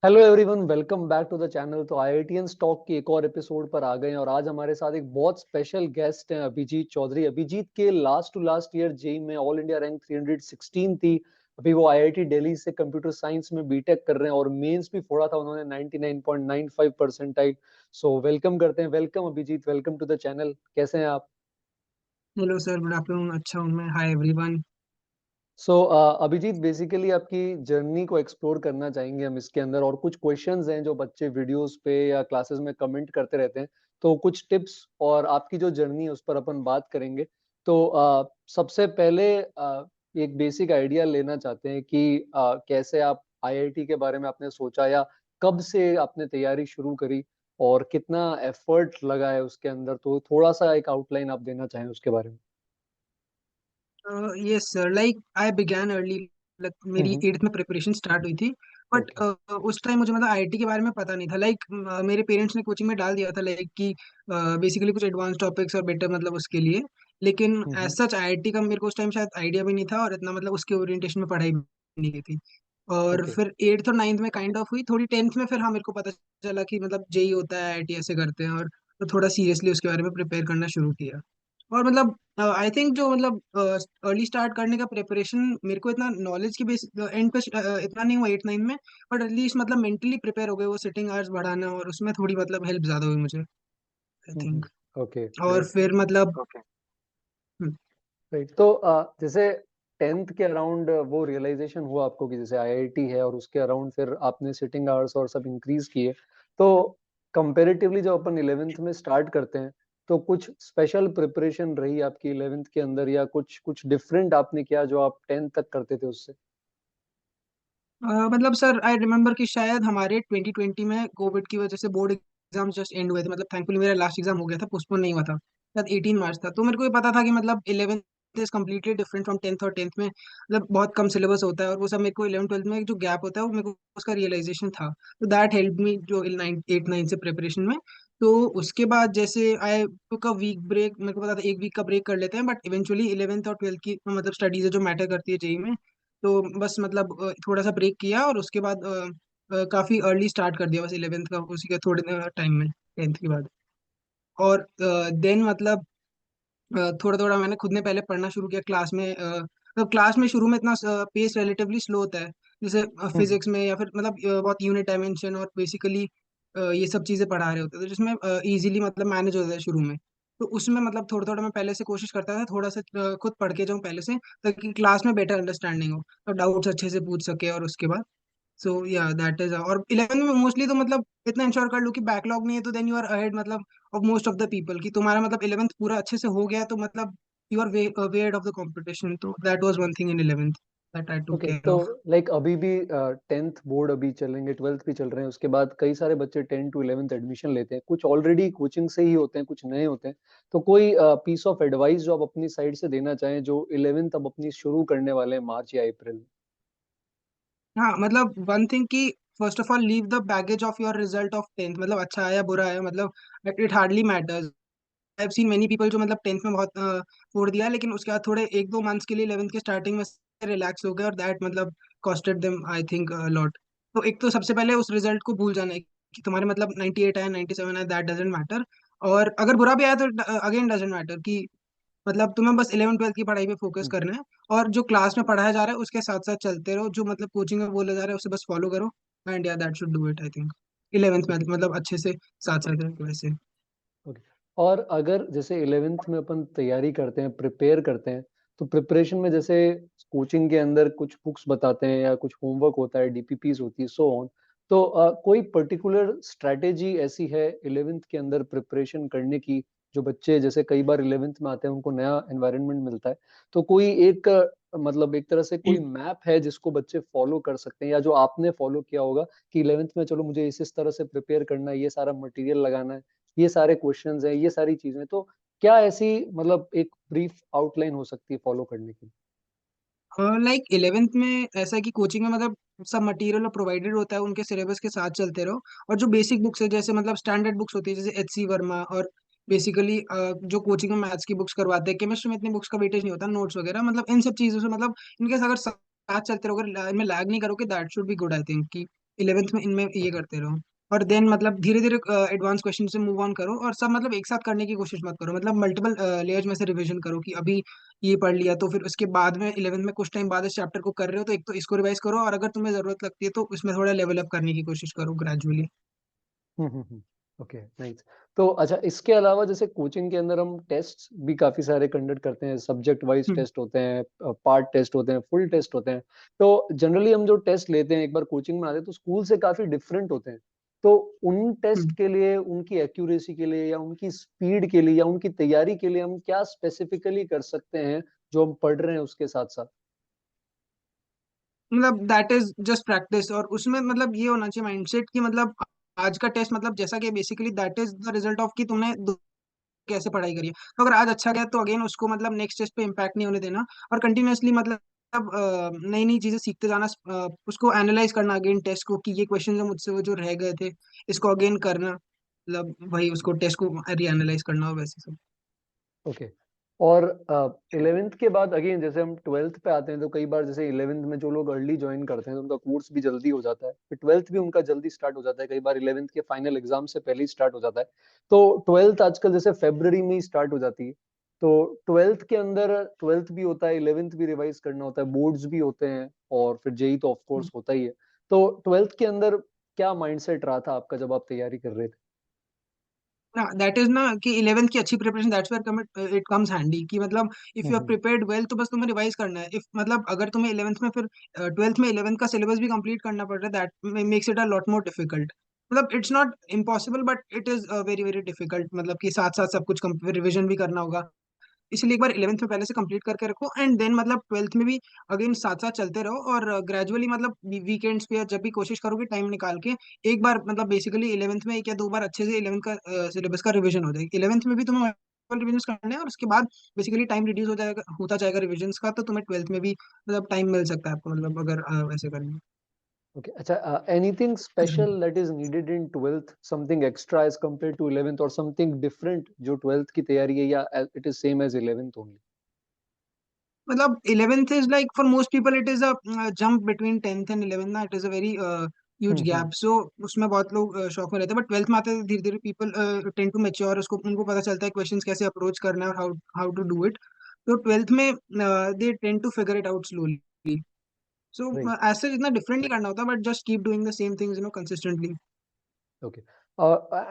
Hello everyone, welcome back to the channel. तो IITian stock की एक और एपिसोड पर आ गए हैं और आज हमारे साथ एक बहुत स्पेशल गेस्ट हैं, अभिजीत चौधरी। अभिजीत के last to last year JEE में ऑल इंडिया रैंक 316 थी। अभी वो आईआईटी दिल्ली से कंप्यूटर साइंस में बीटेक कर रहे हैं और मेंस भी फोड़ा था उन्होंने 99.95 परसेंटाइल। सो वेलकम करते हैं। Welcome Abhijeet, welcome to the channel. कैसे हैं आप? Hello sir, good afternoon. अच्छा हूँ मैं। Hi everyone. So Abhijeet, basically आपकी जर्नी को एक्सप्लोर करना चाहेंगे हम इसके अंदर, और कुछ क्वेश्चंस हैं जो बच्चे वीडियोस पे या क्लासेस में कमेंट करते रहते हैं। तो कुछ टिप्स और आपकी जो जर्नी है उस पर अपन बात करेंगे। तो सबसे पहले एक बेसिक आइडिया लेना चाहते हैं कि कैसे आप आईआईटी के बारे में आपने सोचा, या कब से आपने तैयारी शुरू करी और कितना एफर्ट लगा है उसके अंदर। तो थोड़ा सा एक आउटलाइन आप देना चाहें उसके बारे में। Yes sir, like I began early. Like मेरी हम्म। एट्थ में प्रिपरेशन स्टार्ट हुई थी। But okay. उस टाइम मुझे मतलब आईटी के बारे में पता नहीं था। लाइक मेरे पेरेंट्स ने कोचिंग में डाल दिया था, लाइक कि बेसिकली कुछ एडवांस टॉपिक्स और बेटर मतलब उसके लिए। लेकिन एज हम्म। सच आईआईटी का मेरे को उस टाइम शायद आइडिया भी नहीं था, और इतना मतलब उसके ओरिएंटेशन में पढ़ाई भी नहीं की थी। और ओके। फिर एट्थ और नाइन्थ में काइंड ऑफ हुई थोड़ी। टेंथ में फिर हाँ मेरे को पता चला कि मतलब जेई होता है, आईआईटी ऐसे करते हैं, और तो थोड़ा सीरियसली उसके बारे में प्रिपेयर करना शुरू किया। और मतलब आई थिंक जो मतलब अर्ली स्टार्ट करने का प्रिपरेशन मेरे को इतना नॉलेज के बेस एंड पे इतना नहीं हुआ एट नाइन में। बट एटलीस्ट मतलब मेंटली प्रिपेयर हो गए, वो सिटिंग आवर्स बढ़ाना, और उसमें थोड़ी मतलब हेल्प ज्यादा हुई मुझे, आई थिंक। ओके। और राइट। फिर मतलब हम्म, राइट। तो जैसे टेंथ के अराउंड वो रियलाइजेशन हुआ आपको कि जैसे आईआईटी है, और उसके अराउंड फिर आपने सिटिंग आवर्स और सब इंक्रीज किए। तो कंपैरेटिवली जब अपन 11th में स्टार्ट करते हैं, तो कुछ स्पेशल प्रिपरेशन रही आपकी 11th के अंदर, या कुछ कुछ डिफरेंट आपने किया जो आप 10th तक करते थे उससे? मतलब सर आई रिमेम्बर कि शायद हमारे 2020 में कोविड की वजह से बोर्ड एग्जाम जस्ट एंड हुए थे। मतलब थैंकफुली मेरा लास्ट एग्जाम हो गया था, पोस्टपोन नहीं हुआ था। शायद 18 मार्च था। तो मेरे को ये पता था कि मतलब 11th is completely different from tenth. और टेंथ में मतलब बहुत कम सिलेबस होता है, और वो सब मेरे को 11 ट्वेल्थ में जो गैप होता है वो मेरे को उसका रियलाइजेशन था। तो दैट हेल्प मी जो एट नाइन से प्रिपरेशन में। तो उसके बाद जैसे आई टुक अ वीक ब्रेक। मेरे को पता था एक वीक का ब्रेक कर लेते हैं, बट इवेंचुअली 11th और ट्वेल्थ की मतलब स्टडीज है जो मैटर करती है जेई में। तो बस मतलब थोड़ा सा ब्रेक किया, और उसके बाद काफी अर्ली स्टार्ट कर दिया बस 11th का उसी के थोड़े टाइम में, टेंथ के बाद। और देन मतलब थोड़ा थोड़ा मैंने खुद ने पहले पढ़ना शुरू किया क्लास में। मतलब क्लास में शुरू में इतना पेस रिलेटिवली स्लो होता है, जैसे हम्म। फिजिक्स में या फिर मतलब बहुत यूनिट डायमेंशन और बेसिकली ये सब चीजें पढ़ा रहे होते थे, तो जिसमें इजीली मतलब मैनेज होता है शुरू में। तो उसमें मतलब थोड़ा थोड़ा मैं पहले से कोशिश करता था, थोड़ा सा खुद पढ़ के जाऊँ पहले से, ताकि क्लास में बेटर अंडरस्टैंडिंग हो, तो डाउट्स अच्छे से पूछ सके। और उसके बाद सो या दैट इज। और 11 में मोस्टली तो मतलब इतना इंश्योर कर लो कि बैकलॉग नहीं है, तो देन यू आर अहेड मतलब of most of the people, कि तुम्हारा मतलब 11th पूरा अच्छे से हो गया, तो मतलब you are way ahead of the competition. तो that was one thing in 11th that I took okay. Care तो ऑफ। लाइक अभी भी 10th बोर्ड अभी चलेंगे, 12th भी चल रहे हैं, उसके बाद कई सारे बच्चे 10 टू 11th एडमिशन लेते हैं। कुछ ऑलरेडी कोचिंग से ही होते हैं, कुछ नए होते हैं। तो कोई पीस ऑफ एडवाइस जो आप अपनी साइड से देना चाहें, जो 11th अब अपनी शुरू करने वाले हैं मार्च या अप्रैल में? हाँ मतलब वन थिंग कि first of all leave the baggage of your result of tenth. मतलब अच्छा आया बुरा आया मतलब it hardly matters. I have seen many people जो मतलब टेंथ में बहुत फोड़ दिया, लेकिन उसके बाद थोड़े एक दो मंथ्स के लिए 11th के स्टार्टिंग में रिलैक्स हो गए, और दैट मतलब costed them I think lot. तो एक तो सबसे पहले उस रिजल्ट को भूल जाना है कि तुम्हारे मतलब 98 आया 97 आया, दैट डजेंट मैटर। और अगर बुरा भी आया तो अगेन डजेंट मैटर, कि मतलब तुम्हें बस 11 ट्वेल्थ की पढ़ाई पे फोकस हम्म। करना है। और जो क्लास में पढ़ाया जा रहा है उसके साथ साथ चलते रहो, जो मतलब कोचिंग में बोला जा रहा है उसे बस फॉलो करो। एंड या that should do it I think 11th में मतलब अच्छे से साथ साथ वैसे। ओके। और अगर जैसे 11th में अपन तैयारी करते हैं, प्रिपेयर करते हैं, तो प्रिपरेशन में जैसे कोचिंग के अंदर कुछ बुक्स बताते हैं या कुछ होमवर्क होता है, डीपीपीस होती है, सो ऑन। तो कोई पर्टिकुलर स्ट्रैटेजी ऐसी है 11th के अंदर प्रिपरेशन करने की, जो बच्चे जैसे कई बार 11th में आते हैं उनको नया एनवायरनमेंट मिलता है, तो कोई एक मतलब एक तरह से कोई मैप है जिसको बच्चे फॉलो कर सकते हैं, या जो आपने फॉलो किया होगा कि 11th में चलो मुझे इस तरह से प्रिपेयर करना है, ये सारा मटेरियल लगाना है, ये सारे क्वेश्चंस हैं, ये सारी चीजें। तो क्या ऐसी मतलब एक ब्रीफ आउटलाइन हो सकती है फॉलो करने की? लाइक 11th में ऐसा है कि कोचिंग में मतलब सब मटेरियल प्रोवाइडेड होता है, उनके सिलेबस के साथ चलते रहो। और जो बेसिक बुक्स है जैसे मतलब स्टैंडर्ड बुक्स होती है जैसे एच सी वर्मा, और बेसिकली जो कोचिंग में मैथ्स की बुक्स करवाते हैं, केमिस्ट्री में इतनी बुक्स का वेटेज नहीं होता, नोट्स वगैरह मतलब इन सब चीज़ों से मतलब इनके अगर साथ चलते रहोगे, इनमें लैग नहीं करोगे, that should be good I think. Eleventh में इनमें ये ओके। करते रहो। और देन मतलब धीरे धीरे एडवांस क्वेश्चन से मूव ऑन करो, और सब मतलब एक साथ करने की कोशिश मत करो, मतलब मल्टीपल लेयर्स में से रिवीजन करो कि अभी ये पढ़ लिया तो फिर उसके बाद में इलेवेंथ में कुछ टाइम बाद इस चैप्टर को कर रहे हो तो एक तो इसको रिवाइज करो, और अगर तुम्हें जरूरत लगती है तो उसमें थोड़ा लेवल अप करने की कोशिश करो ग्रेजुअली। हुँ। Okay, nice. तो अच्छा, इसके अलावा जैसे कोचिंग के अंदर हम टेस्ट्स भी काफ़ी सारे कंडक्ट करते हैं, सब्जेक्ट वाइज़ हम्म। टेस्ट होते हैं, पार्ट टेस्ट होते हैं, फुल टेस्ट होते हैं। तो जनरली हम जो टेस्ट लेते हैं एक बार कोचिंग में आते हैं तो स्कूल से काफ़ी डिफरेंट होते हैं। तो उन टेस्ट हम्म। के लिए, उनकी एक्यूरेसी के लिए या उनकी स्पीड के लिए या उनकी तैयारी के लिए हम क्या स्पेसिफिकली कर सकते हैं, जो हम पढ़ रहे हैं उसके साथ-साथ? मतलब दैट इज जस्ट प्रैक्टिस, और उसमें मतलब ये होना चाहिए माइंडसेट कि मतलब आज का टेस्ट मतलब जैसा कि basically that is the result of कि तुमने कैसे पढ़ाई करी है। तो अगर आज अच्छा गया तो अगेन उसको मतलब नेक्स्ट टेस्ट पे इम्पैक्ट नहीं होने देना, और कंटिन्यूअसली मतलब नई नई चीजें सीखते जाना, उसको एनालाइज करना अगेन टेस्ट को कि ये क्वेश्चन जो मुझसे वो जो रह गए थे इसको अगेन करना, मतलब वही उसको टेस्ट को रीएनालाइज करना हो वैसे सब। ओके। और 11th के बाद अगेन जैसे हम 12th पे आते हैं तो कई बार जैसे 11th में जो लोग अर्ली ज्वाइन करते हैं तो उनका कोर्स भी जल्दी हो जाता है, फिर 12th भी उनका जल्दी स्टार्ट हो जाता है, कई बार 11th के फाइनल एग्जाम से पहले ही स्टार्ट हो जाता है। तो 12th आजकल जैसे फरवरी में ही स्टार्ट हो जाती है, तो 12th के अंदर 12th भी होता है, 11th भी रिवाइज करना होता है, बोर्ड्स भी होते हैं और फिर जेई तो ऑफ कोर्स होता ही है। तो 12th के अंदर क्या माइंडसेट रहा था आपका जब आप तैयारी कर रहे थे? ना दैट इज ना कि इलेवेंथ की अच्छी preparation, that's where it comes handy, कि मतलब if you are hmm. Prepared well तो बस तुम्हें रिवाइज करना है। इफ मतलब अगर तुम्हें इलेवेंथ में फिर ट्वेल्थ में इलेवेंथ का सिलेबस भी कंप्लीट करना पड़ रहा है, that makes it a lot more difficult. मतलब it's not impossible but it is very very difficult, मतलब कि साथ साथ सब कुछ रिविजन भी करना होगा। इसलिए एक बार इलेवेंथ में पहले से कंप्लीट करके रखो, एंड देन मतलब ट्वेल्थ में भी अगेन साथ साथ चलते रहो, और ग्रेजुअली मतलब वीकेंड्स पे या जब भी कोशिश करोगे टाइम निकाल के एक बार मतलब बेसिकली इलेवेंथ में एक या दो बार अच्छे से इलेवेंथ का सिलेबस का रिवीजन हो जाएगा। इलेवेंथ में भी तुम्हें रिविजन करना है, और उसके बाद बेसिकली टाइम रिड्यूस हो जाएगा, होता जाएगा रिविजन का, तो तुम्हें ट्वेल्थ में भी मतलब टाइम मिल सकता है आपको, मतलब अगर वैसे करेंगे। Okay. अच्छा, anything special that is needed in 12th, something extra as compared to 11th or something different जो 12th की तैयारी है या it is same as 11th only? मतलब eleventh is like for most people it is a jump between tenth and eleventh ना, it is a very huge hmm. Gap, so उसमें बहुत लोग शॉक में रहते हैं, बट ट्वेल्थ में आते हैं धीरे धीरे पीपल टेंड टू मेच्योर, उसको उनको पता चलता है क्वेश्चंस कैसे अप्रोच करना है और how how to do it. तो ट्वेल्थ में they tend to figure it out slowly. So right. ऐसे इतना डिफरेंट नहीं करना होता, but just keep doing the same things consistently. Okay.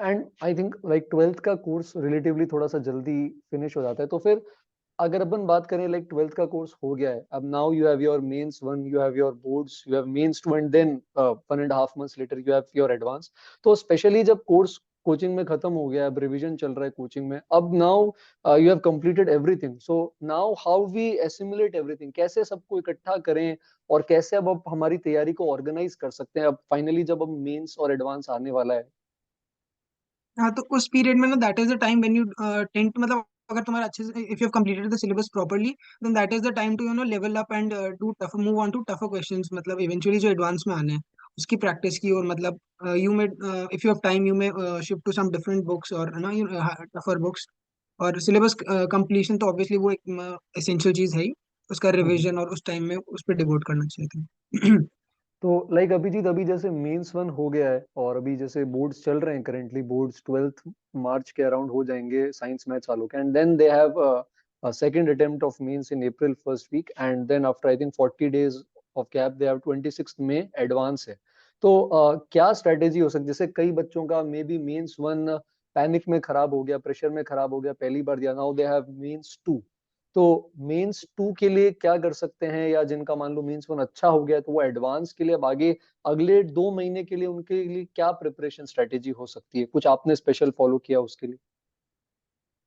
And I think like 12th का कोर्स रिलेटिवली थोड़ा सा जल्दी फिनिश हो जाता है, तो फिर अगर अपन बात करें लाइक 12th का कोर्स हो गया है, अब now you have your mains one, you have your boards, you have mains two, and then 1.5 months later you have your advance. तो स्पेशली जब कोर्स कोचिंग में खत्म हो गया, अब रिवीजन चल रहा है कोचिंग में, अब now you have completed everything, so now how we assimilate everything, कैसे सबको इकट्ठा करें और कैसे अब हमारी तैयारी को ऑर्गेनाइज कर सकते हैं अब फाइनली जब अब मेंस और एडवांस आने वाला है? हाँ, तो उस पीरियड में ना that is the time when you tend मतलब अगर तुम्हारा अच्छे से if you have completed the syllabus properly, then that is the time to level up and do tough move on to tougher questions, मतलब eventually जो advance में आने हैं उसकी प्रैक्टिस की, और मतलब you may if you have time you may shift to some different books और ना यू टफर बुक्स। और सिलेबस कंप्लीशन तो ऑब्वियसली वो एक एसेंशियल चीज है ही, उसका हम्म। रिवीजन और उस टाइम में उस पर डिवोट करना चाहिए था। तो लाइक अभिजीत, अभी जैसे मेंस वन हो गया है और अभी जैसे बोर्ड्स चल रहे हैं, करेंटली बोर्ड्स 12th मार्च के अराउंड हो जाएंगे, साइंस मैथ्स वालों के, and then they have second attempt of mains in April first week, and then after I think 40 days of gap they have 26th में एडवांस है। तो क्या स्ट्रेटेजी हो सकती है? जैसे कई बच्चों का may be mains one panic में खराब हो गया, प्रेशर में खराब हो गया, पहली बार दिया, now they have mains two, तो मेंस टू के लिए क्या कर सकते हैं, या जिनका मान लो मेंस वन अच्छा हो गया है, तो वो एडवांस के लिए अब आगे अगले 2 महीने के लिए उनके लिए क्या प्रिपरेशन स्ट्रेटेजी हो सकती है? कुछ आपने स्पेशल फॉलो किया उसके लिए?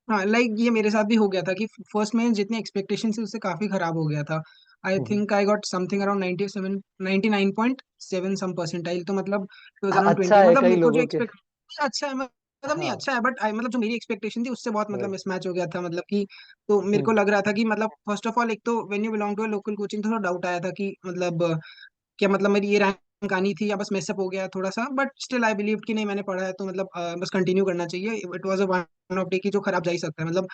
हाँ, लाइक ये मेरे साथ भी हो गया था कि फर्स्ट में जितनी एक्सपेक्टेशन थी उससे काफी खराब हो गया था। I hmm. Think I got something around 97 99.7 some percentile, तो मतलब अच्छा 2020 है मतलब कई मेरे को जो लोगों के। एक्सपेक्ट अच्छा है, मतलब नहीं हाँ। अच्छा है, बट आई मतलब जो मेरी एक्सपेक्टेशन थी उससे बहुत मतलब राइट। मिसमैच हो गया था, मतलब कि तो मेरे को हम्म। लग रहा था कि मतलब फर्स्ट ऑफ ऑल एक तो when you belong to a local coaching तो थोड़ा डाउट आया था कि मतलब क्या मतलब मेरी ये रैंक आनी थी या बस मेसअप हो गया थोड़ा सा, बट स्टिल आई बिलीव कि नहीं मैंने पढ़ा है तो मतलब बस कंटिन्यू करना चाहिए, it was a one of day की जो खराब जा ही सकता है मतलब।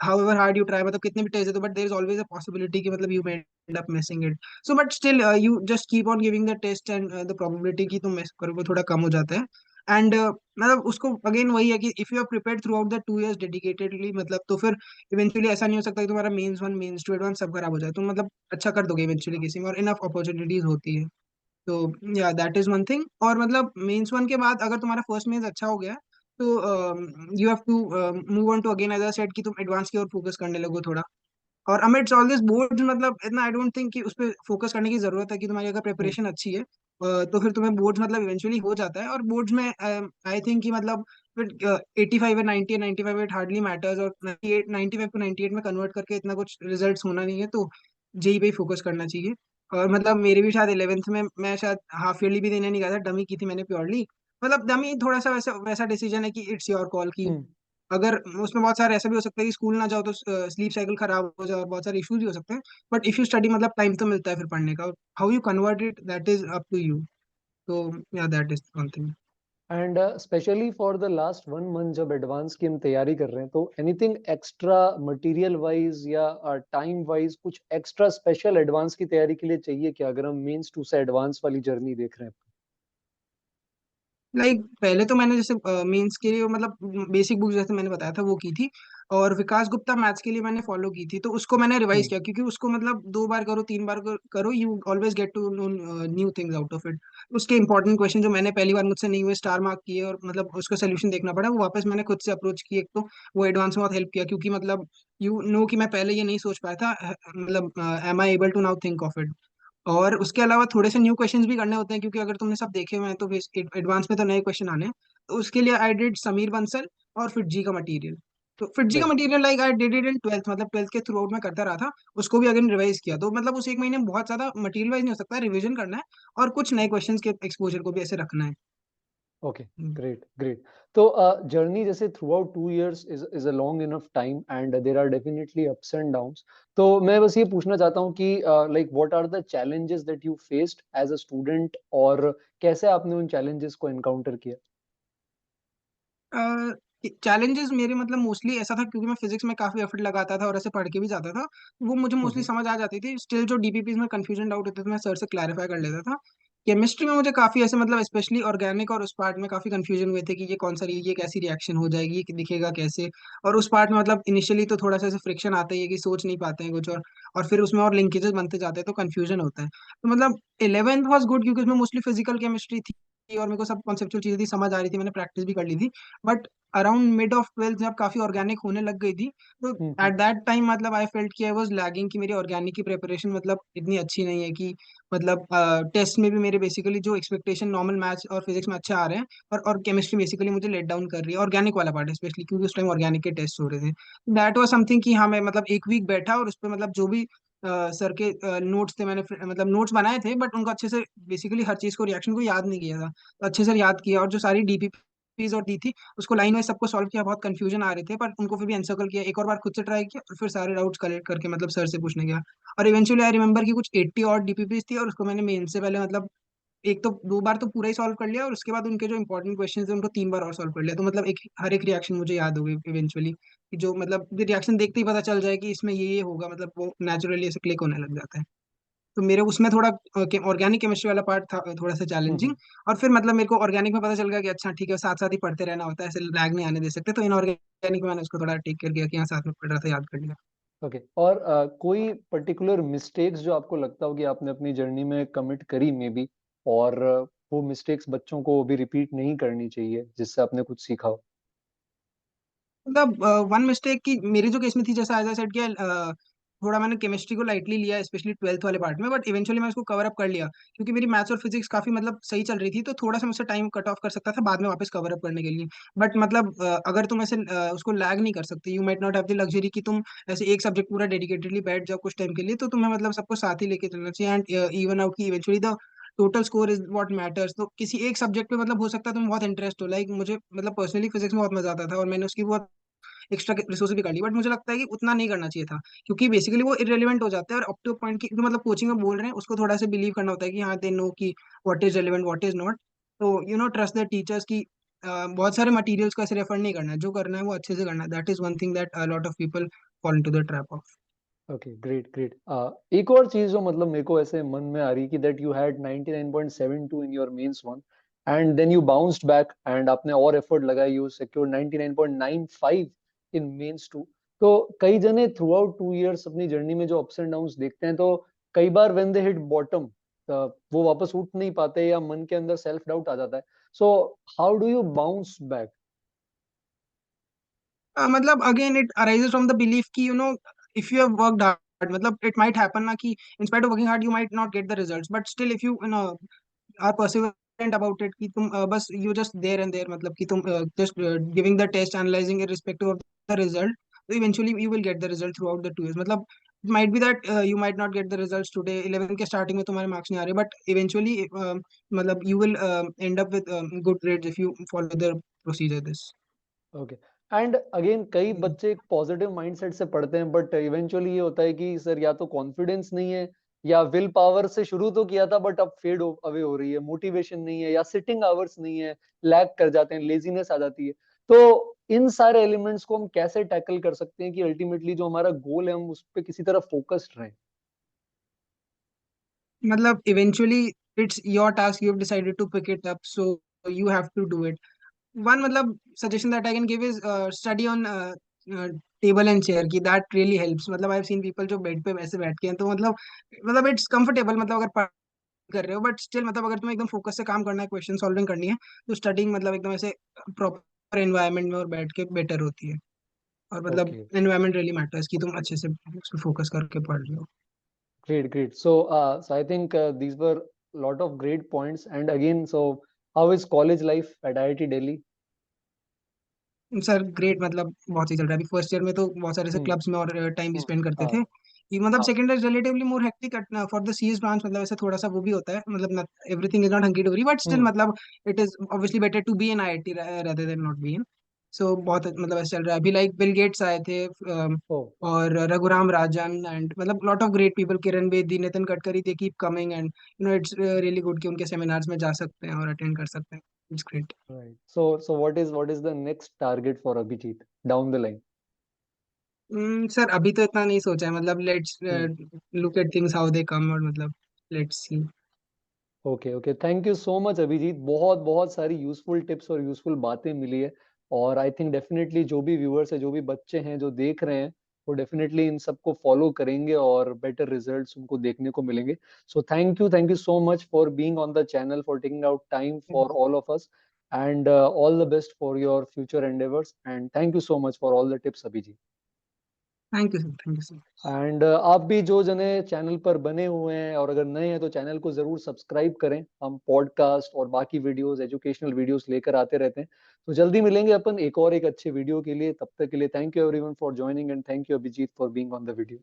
however hard you try, मतलब कितने भी टेस्ट दे दो, but there is always a possibility कि मतलब you may end up missing it. So but still you just keep on giving the test and the probability कि तुम miss करोगे थोड़ा कम हो जाता है. एंड मतलब उसको अगेन वही है कि if you are prepared throughout the 2 years dedicatedly, मतलब तो फिर इवेंचुअली ऐसा नहीं हो सकता कि तुम्हारा मेंस 1 मेंस 2 एडवांस सब खराब हो जाए. तुम मतलब अच्छा कर दोगे इवेंचुअली किसी में, और इनफ अपॉर्चुनिटीज होती है. तो या दैट इज वन थिंग. और मतलब मेंस 1 के बाद अगर तुम्हारा फर्स्ट मेंस अच्छा हो गया तो you have to move on to again, as I said, कि तुम एडवांस की ओर फोकस करने लगो थोड़ा. और अमिट्स ऑल दिस बोर्ड्स मतलब इतना आई डोंट थिंक कि उस पर फोकस करने की जरूरत है, कि तुम्हारी अगर हम्म। प्रिपरेशन अच्छी है तो फिर तुम्हें बोर्ड्स मतलब इवेंचुअली हो जाता है. और बोर्ड्स में आई थिंक कि मतलब फिर 85 या 90 या 95 इट हार्डली मैटर्स, और 98 95 को 98 में कन्वर्ट करके इतना कुछ रिजल्ट्स होना नहीं है. तो जेई पे फोकस करना चाहिए. और मतलब मेरे भी शायद 11th में मैं शायद हाफ ईयरली भी देने नहीं गया था, डमी की थी मैंने प्योरली. मतलब डमी थोड़ा सा वैसा वैसा डिसीजन है कि इट्स योर कॉल, की हम्म। अगर उसमें बहुत सारे ऐसा भी हो सकता है कि स्कूल ना जाओ तो स्लीप साइकिल खराब हो जाए और बहुत सारे इश्यूज भी हो सकते हैं. बट इफ यू स्टडी मतलब टाइम तो मिलता है फिर पढ़ने का. How you convert it, that is up to you. तो या that is one thing. And specially for the last 1 month जब एडवांस की हम तैयारी कर रहे हैं, तो एनीथिंग एक्स्ट्रा मटेरियल वाइज या टाइम वाइज कुछ एक्स्ट्रा स्पेशल एडवांस की तैयारी के लिए चाहिए क्या, अगर हम मेंस 2 से एडवांस वाली जर्नी देख रहे हैं? लाइक पहले तो मैंने जैसे मेंस के लिए मतलब बेसिक बुक जैसे मैंने बताया था वो की थी. और विकास गुप्ता मैथ्स के लिए मैंने फॉलो की थी, तो उसको मैंने रिवाइज हम्म। किया, क्योंकि उसको मतलब 2 बार करो 3 बार करो, you always get to know new things out of it. उसके इंपॉर्टेंट क्वेश्चन जो मैंने पहली बार मुझसे नहीं हुए, स्टार मार्क किए, और मतलब उसका सोल्यूशन देखना पड़ा, वो वापस मैंने खुद से अप्रोच किए. एक तो वो एडवांस में बहुत हेल्प किया, क्योंकि मतलब यू नो कि मैं पहले ये नहीं सोच पाया था, मतलब am I able to now think of it. और उसके अलावा थोड़े से न्यू क्वेश्चंस भी करने होते हैं, क्योंकि अगर तुमने सब देखे हुए हैं तो एडवांस में तो नए क्वेश्चन आने हैं. तो उसके लिए आई डिड समीर बंसल और फिट जी का मटेरियल. तो फिट जी का right. Material like I did it in 12th, मतलब 12th के थ्रू आउट मैं करता रहा था. उसको भी अगेन रिवाइज किया, तो मतलब उस एक महीने में बहुत ज्यादा मटेरियल वाइज नहीं हो सकता, रिवीजन करना है और कुछ नए क्वेश्चंस के एक्सपोजर को भी ऐसे रखना है. ओके। हम्म. Great, great. तो जर्नी जैसे throughout 2 years is a long enough time and there are definitely ups and downs. तो मैं बस ये पूछना चाहता हूँ कि like what are the challenges that you faced as a student, और कैसे आपने उन चैलेंजेस को एनकाउंटर किया? चैलेंजेस मेरे मतलब मोस्टली ऐसा था, क्योंकि मैं फिजिक्स में काफी एफर्ट लगाता था और ऐसे पढ़ के भी जाता था, वो मुझे मोस्टली हम्म। समझ आ जाती थी. स्टिल जो डीपीपीज में कंफ्यूजन डाउट होते थे मैं सर से क्लैरिफाई कर लेता था. केमिस्ट्री में मुझे काफी ऐसे मतलब स्पेशली ऑर्गेनिक और उस पार्ट में काफी कंफ्यूजन हुए थे कि ये कौन सा ये कैसी रिएक्शन हो जाएगी, ये दिखेगा कैसे. और उस पार्ट में मतलब इनिशियली तो थोड़ा सा ऐसे फ्रिक्शन आता ही है कि सोच नहीं पाते हैं कुछ, और फिर उसमें और लिंकेजेस बनते जाते हैं तो कंफ्यूजन होता है. तो मतलब 11th वाज गुड, क्योंकि उसमें मोस्टली फिजिकल केमिस्ट्री थी और मेरे को सब कॉन्सेप्चुअल चीजें थी, समझ आ रही थी, मैंने प्रैक्टिस भी कर ली थी. But around mid of 12th जब काफी ऑर्गेनिक होने लग गई थी, तो हम्म। एट दैट टाइम मतलब आई फेल्ट कि आई वाज लैगिंग, कि मेरी ऑर्गेनिक की प्रिपरेशन मतलब इतनी अच्छी नहीं है, कि मतलब टेस्ट में भी मेरे बेसिकली जो एक्सपेक्टेशन नॉर्मल मैथ्स और फिजिक्स में अच्छे आ रहे हैं, और केमिस्ट्री बेसिकली मुझे लेट डाउन कर रही है, ऑर्गेनिक वाला पार्ट स्पेशली, क्योंकि उस टाइम ऑर्गेनिक के टेस्ट हो रहे थे. दैट वाज समथिंग कि हाँ मैं मतलब एक वीक बैठा और उस पर मतलब जो भी सर के नोट्स थे, मैंने मतलब नोट्स बनाए थे, बट उनको अच्छे से बेसिकली हर चीज को रिएक्शन को याद नहीं किया था. तो अच्छे से याद किया, और जो सारी डीपीपीज और दी थी उसको लाइन वाइज सबको सॉल्व किया. बहुत कंफ्यूजन आ रहे थे, पर उनको फिर भी एनसर्कल किया, एक और बार खुद से ट्राई किया, और फिर सारे डाउट्स कलेक्ट करके मतलब सर से पूछने गया. और इवेंचुअली आई रिमेंबर कि कुछ 80 और डीपीपीज थी, और उसको मैंने मेन से पहले मतलब एक तो 2 बार तो पूरा ही सॉल्व कर लिया, और उसके बाद उनके जो इंपॉर्टेंट क्वेश्चन थे उनको 3 बार और सॉल्व कर लिया. तो मतलब एक हर एक रिएक्शन मुझे याद हो गई इवेंचुअली, कि जो मतलब रिएक्शन देखते ही पता चल जाए कि इसमें ये होगा, मतलब वो नेचुरली ऐसे क्लिक होने लग जाता है. तो मेरे उसमें थोड़ा ऑर्गेनिक केमिस्ट्री वाला पार्ट था थोड़ा सा चैलेंजिंग. हम्म। और फिर मतलब मेरे को ऑर्गेनिक में पता चल गया कि अच्छा ठीक है, साथ साथ ही पढ़ते रहना होता है, ऐसे लैग नहीं आने दे सकते. तो इनऑर्गेनिक में मैंने उसको थोड़ा टेक कर गया कि हाँ साथ में पढ़ रहा था, याद कर लिया. ओके। और कोई पर्टिकुलर मिस्टेक्स जो आपको लगता हो कि आपने अपनी जर्नी में कमिट करी मे बी, और वो मिस्टेक्स बच्चों को भी रिपीट नहीं करनी चाहिए, जिससे आपने कुछ सीखा हो? मतलब वन मिस्टेक की मेरी जो केस में थी, जैसा एज आई सेड किया, थोड़ा मैंने केमिस्ट्री को लाइटली लिया स्पेशली 12th वाले पार्ट में, बट इवेंचुअली मैं उसको कवर अप कर लिया, क्योंकि मेरी मैथ्स और फिजिक्स काफी मतलब सही चल रही थी, तो थोड़ा सा मुझसे टाइम कट ऑफ कर सकता था बाद में वापस कवर अप करने के लिए. बट मतलब अगर तुम ऐसे उसको लैग नहीं कर सकते, you might not have the luxury कि तुम ऐसे एक सब्जेक्ट पूरा डेडिकेटेडली बैठ जाओ कुछ टाइम के लिए, तो तुम्हें मतलब सबको साथ ही लेके चलना चाहिए. एंड इवन आउट की eventually the total score is what matters. तो किसी एक सब्जेक्ट पे मतलब हो सकता है तुम बहुत इंटरेस्ट हो, लाइक मुझे मतलब पर्सनली फिजिक्स में बहुत मजा आता था, और मैंने उसकी बहुत एक्स्ट्रा रिसोर्स भी कर ली, बट मुझे लगता है कि उतना नहीं करना चाहिए था, क्योंकि बेसिकली वो इरेलीवेंट हो जाता है. और अप टू पॉइंट की जो मतलब कोचिंग में बोल रहे हैं उसको थोड़ा सा बिलीव करना होता है कि हाँ दे नो कि what is relevant what is not. तो you know trust the teachers की बहुत सारे मटेरियल्स को ऐसे रेफर नहीं करना है, जो करना है वो अच्छे से करना है. That is one thing that lot of people fall into the trap of. Okay, great great. एक और चीज जो मतलब मेरे को ऐसे मन में आ रही कि that you had 99.72 in your mains one and then you bounced back and आपने और एफर्ट लगाया, you secure 99.95 in mains two. तो कई जने थ्रू आउट 2 इयर्स अपनी जर्नी में जो अप्स एंड डाउन्स देखते हैं, तो कई बार व्हेन दे हिट बॉटम वो वापस उठ नहीं पाते या मन के अंदर सेल्फ डाउट आ जाता है। So how do you bounce back? मतलब again it arises from the belief कि if you have worked hard, मतलब इट माइट हैपन ना कि in spite of working hard you might not get the results, but still if you know are perseverant about it कि तुम बस you just there and there, मतलब कि तुम just giving the test, analysing irrespective of the result, तो eventually you will get the result through out the 2 years। मतलब might be that you might not get the results today, 11 के starting में तुम्हारे marks नहीं आ रहे, but eventually मतलब you will and up with good grades if you follow the procedure this. Okay. And again कई बच्चे एक पॉजिटिव माइंडसेट से पढ़ते हैं, बट इवेंचुअली ये होता है कि सर या तो कॉन्फिडेंस नहीं है या विल पावर से शुरू तो किया था बट अब फेड अवे हो रही है, मोटिवेशन नहीं है या सिटिंग आवर्स नहीं है, लैग कर जाते हैं, लेजीनेस आ जाती है। तो इन सारे एलिमेंट्स को हम कैसे टैकल कर सकते हैं कि अल्टीमेटली जो हमारा गोल है हम उस पर किसी तरह फोकस्ड रहें? मतलब eventually it's your task, you have decided to pick it up, so you have to do it. one मतलब suggestion that I can give is study on table and chair, की that really helps। मतलब I've seen people जो bed पे वैसे बैठ के हैं, तो मतलब इट्स कंफर्टेबल, मतलब अगर पढ़ कर रहे हो, बट स्टिल मतलब अगर तुम्हें एकदम फोकस से काम करना है, क्वेश्चन सॉल्विंग करनी है, तो स्टडिंग मतलब एकदम ऐसे प्रॉपर एनवायरनमेंट में और बैठ के बेटर होती है। और मतलब ओके, एनवायरनमेंट रियली मैटर्स कि तुम अच्छे से उस पर फोकस करके पढ़ रहे हो। great, great. So I think these were a lot of great points. And again, so how is college life at IIT Delhi? Sir great, मतलब बहुत ही चल रहा है। अभी फर्स्ट ईयर में तो बहुत सारे से Hmm. क्लब्स में और टाइम भी स्पेंड करते हाँ, थे कि मतलब second year relatively more hectic for the CS branch, मतलब ऐसे थोड़ा सा वो भी होता है, मतलब everything is not hunky dory, but still hmm. मतलब it is obviously better to be in IIT rather than not be in. So बहुत मतलब ऐसे चल रहा है। अभी लाइक बिल गेट्स आए थे Oh, और रघुराम राजन एंड मतलब lot of great people, Kiran Bedi, Nitin Gadkari, they keep coming and it's really good कि उनके सेमिनार्स में जा सकते हैं और अटेंड कर सकते हैं। It's great. right. So what is the next target for Abhijit down the line? Sir अभी तो इतना नहीं सोचा है, मतलब let's Hmm. Look at things how they come, और मतलब let's see. Okay okay, thank you so much Abhijit. बहुत बहुत सारी यूजफुल टिप्स और यूजफुल बातें मिली है। और आई थिंक डेफिनेटली जो भी व्यूअर्स है, जो भी बच्चे हैं जो देख रहे हैं, वो डेफिनेटली इन सबको फॉलो करेंगे और बेटर रिजल्ट्स उनको देखने को मिलेंगे। So thank you so much for being on the channel, for taking out time for all of us, and all the best for your future endeavours, and thank you so much for all the tips Abhijeet. Thank you sir, thank you sir. And आप भी जो जने channel पर बने हुए हैं और अगर नए हैं तो चैनल को जरूर सब्सक्राइब करें। हम पॉडकास्ट और बाकी वीडियोस, एजुकेशनल वीडियोस लेकर आते रहते हैं। तो जल्दी मिलेंगे अपन एक अच्छे वीडियो के लिए। तब तक के लिए thank you everyone for joining, and thank you Abhijeet for being on the video.